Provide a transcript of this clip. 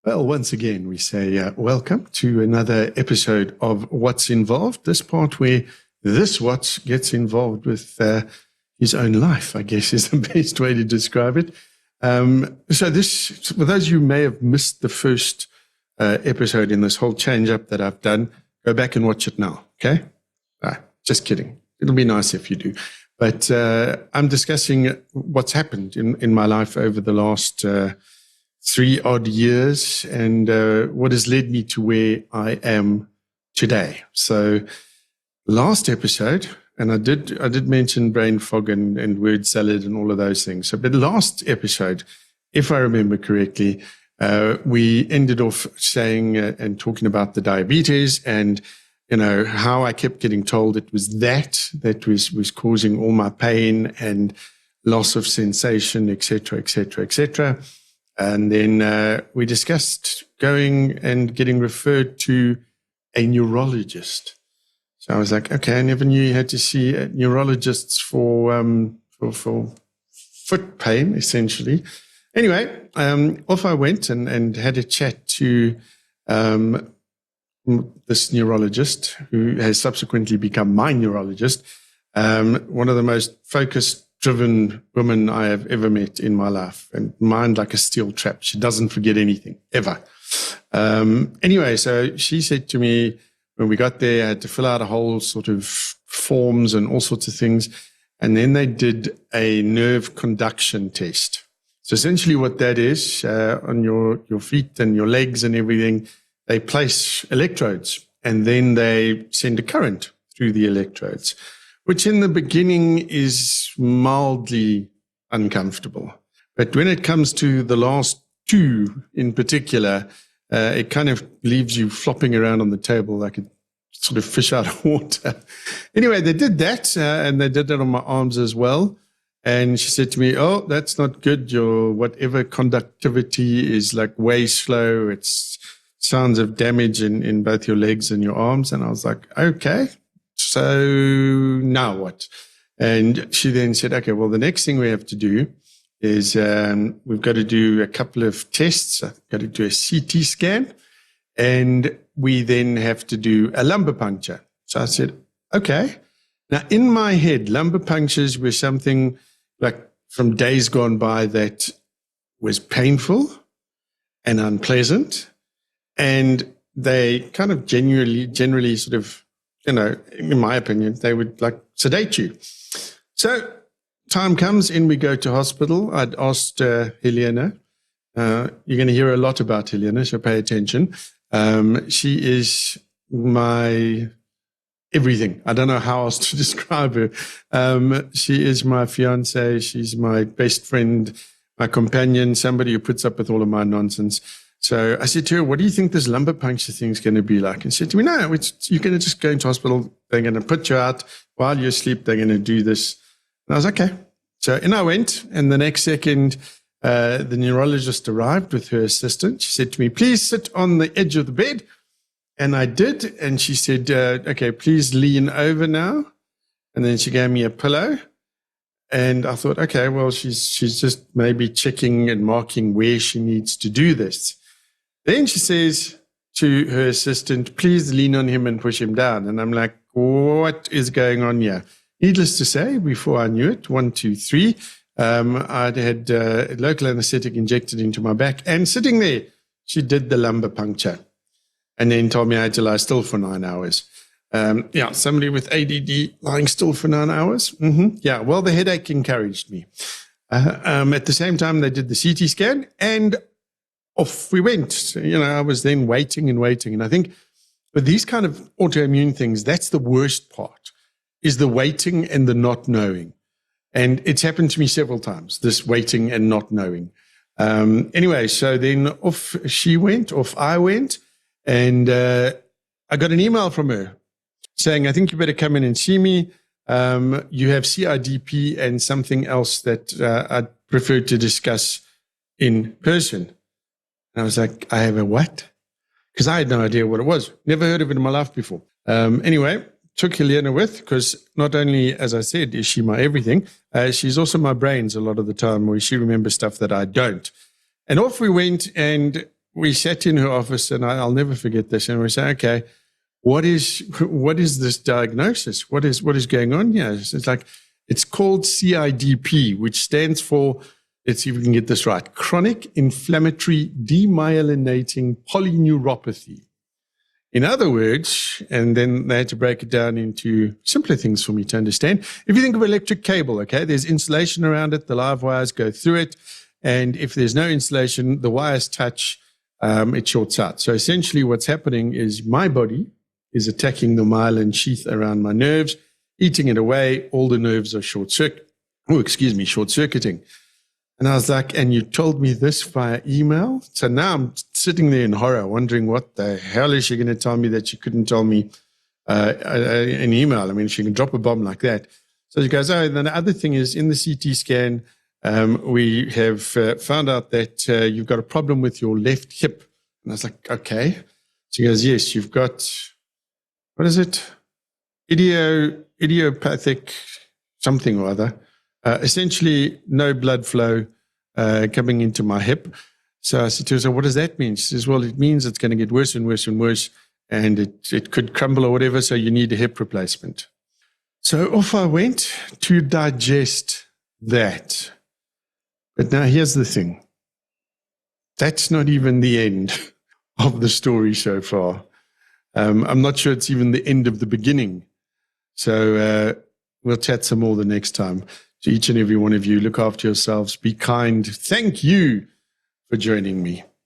Well, once again, we say welcome to another episode of What's Involved, this part where this What gets involved with his own life, I guess is the best way to describe it. So this, for those of you who may have missed the first episode in this whole change-up that I've done, go back and watch it now, okay? Just kidding. It'll be nice if you do. But I'm discussing what's happened in my life over the last 3 odd years and what has led me to where I am today. So last episode, and I did mention brain fog and word salad and all of those things. So, but last episode, if I remember correctly, we ended off saying and talking about the diabetes and, you know, how I kept getting told it was that was causing all my pain and loss of sensation, et cetera, et cetera, et cetera. And then we discussed going and getting referred to a neurologist. So I was like, okay, I never knew you had to see neurologists for foot pain, essentially. Anyway, off I went and had a chat to this neurologist who has subsequently become my neurologist, one of the most focused, driven woman I have ever met in my life, and mind like a steel trap. She doesn't forget anything, ever. Anyway, so she said to me, when we got there, I had to fill out a whole sort of forms and all sorts of things. And then they did a nerve conduction test. So essentially what that is, on your feet and your legs and everything, they place electrodes and then they send a current through the electrodes, which in the beginning is mildly uncomfortable. But when it comes to the last two in particular, it kind of leaves you flopping around on the table like a sort of fish out of water. Anyway, they did that, and they did that on my arms as well. And she said to me, oh, that's not good. Your whatever conductivity is like way slow. It's signs of damage in both your legs and your arms. And I was like, okay. So now what? And she then said, okay, well, the next thing we have to do is we've got to do a couple of tests. I've got to do a CT scan, and we then have to do a lumbar puncture. So I said, okay. Now, in my head, lumbar punctures were something like from days gone by that was painful and unpleasant, and they kind of generally sort of, you know, in my opinion, they would like sedate you. So time comes in, we go to hospital. I'd asked Helena. You're going to hear a lot about Helena, so pay attention. She is my everything. I don't know how else to describe her. She is my fiance. She's my best friend, my companion, somebody who puts up with all of my nonsense. So I said to her, what do you think this lumbar puncture thing is going to be like? And she said to me, no, you're going to just go into hospital. They're going to put you out while you're asleep. They're going to do this. And I was like, okay. So in I went. And the next second, the neurologist arrived with her assistant. She said to me, please sit on the edge of the bed. And I did. And she said, okay, please lean over now. And then she gave me a pillow. And I thought, okay, well, she's just maybe checking and marking where she needs to do this. Then she says to her assistant, please lean on him and push him down. And I'm like, what is going on here? Needless to say, before I knew it, 1, 2, 3, I'd had local anesthetic injected into my back. And sitting there, she did the lumbar puncture and then told me I had to lie still for 9 hours. Somebody with ADD lying still for 9 hours. Yeah, well, the headache encouraged me. At the same time, they did the CT scan and off we went. You know, I was then waiting. And I think with these kind of autoimmune things, that's the worst part, is the waiting and the not knowing. And it's happened to me several times, this waiting and not knowing. Anyway, so then off I went, and I got an email from her saying, I think you better come in and see me. You have CIDP and something else that I'd prefer to discuss in person. And I was like, I have a what? Because I had no idea what it was. Never heard of it in my life before. Anyway, took Helena with, because not only, as I said, is she my everything, she's also my brains a lot of the time, where she remembers stuff that I don't. And off we went, and we sat in her office, and I'll never forget this. And we say, okay, what is this diagnosis? What is going on here? It's like, it's called CIDP, which stands for, let's see if we can get this right, chronic inflammatory demyelinating polyneuropathy. In other words, and then they had to break it down into simpler things for me to understand. If you think of electric cable, okay, there's insulation around it, the live wires go through it, and if there's no insulation, the wires touch, it shorts out. So essentially what's happening is my body is attacking the myelin sheath around my nerves, eating it away. All the nerves are short-circuiting. And I was like, and you told me this via email? So now I'm sitting there in horror, wondering what the hell is she going to tell me that she couldn't tell me an email? I mean, she can drop a bomb like that. So she goes, oh, and then the other thing is in the CT scan, we have found out that you've got a problem with your left hip. And I was like, okay. She goes, yes, you've got, what is it? Idiopathic something or other. Essentially, no blood flow coming into my hip. So I said to her, so what does that mean? She says, well, it means it's going to get worse and worse and worse, and it could crumble or whatever, so you need a hip replacement. So off I went to digest that. But now here's the thing. That's not even the end of the story so far. I'm not sure it's even the end of the beginning. So we'll chat some more the next time. To each and every one of you, look after yourselves, be kind. Thank you for joining me.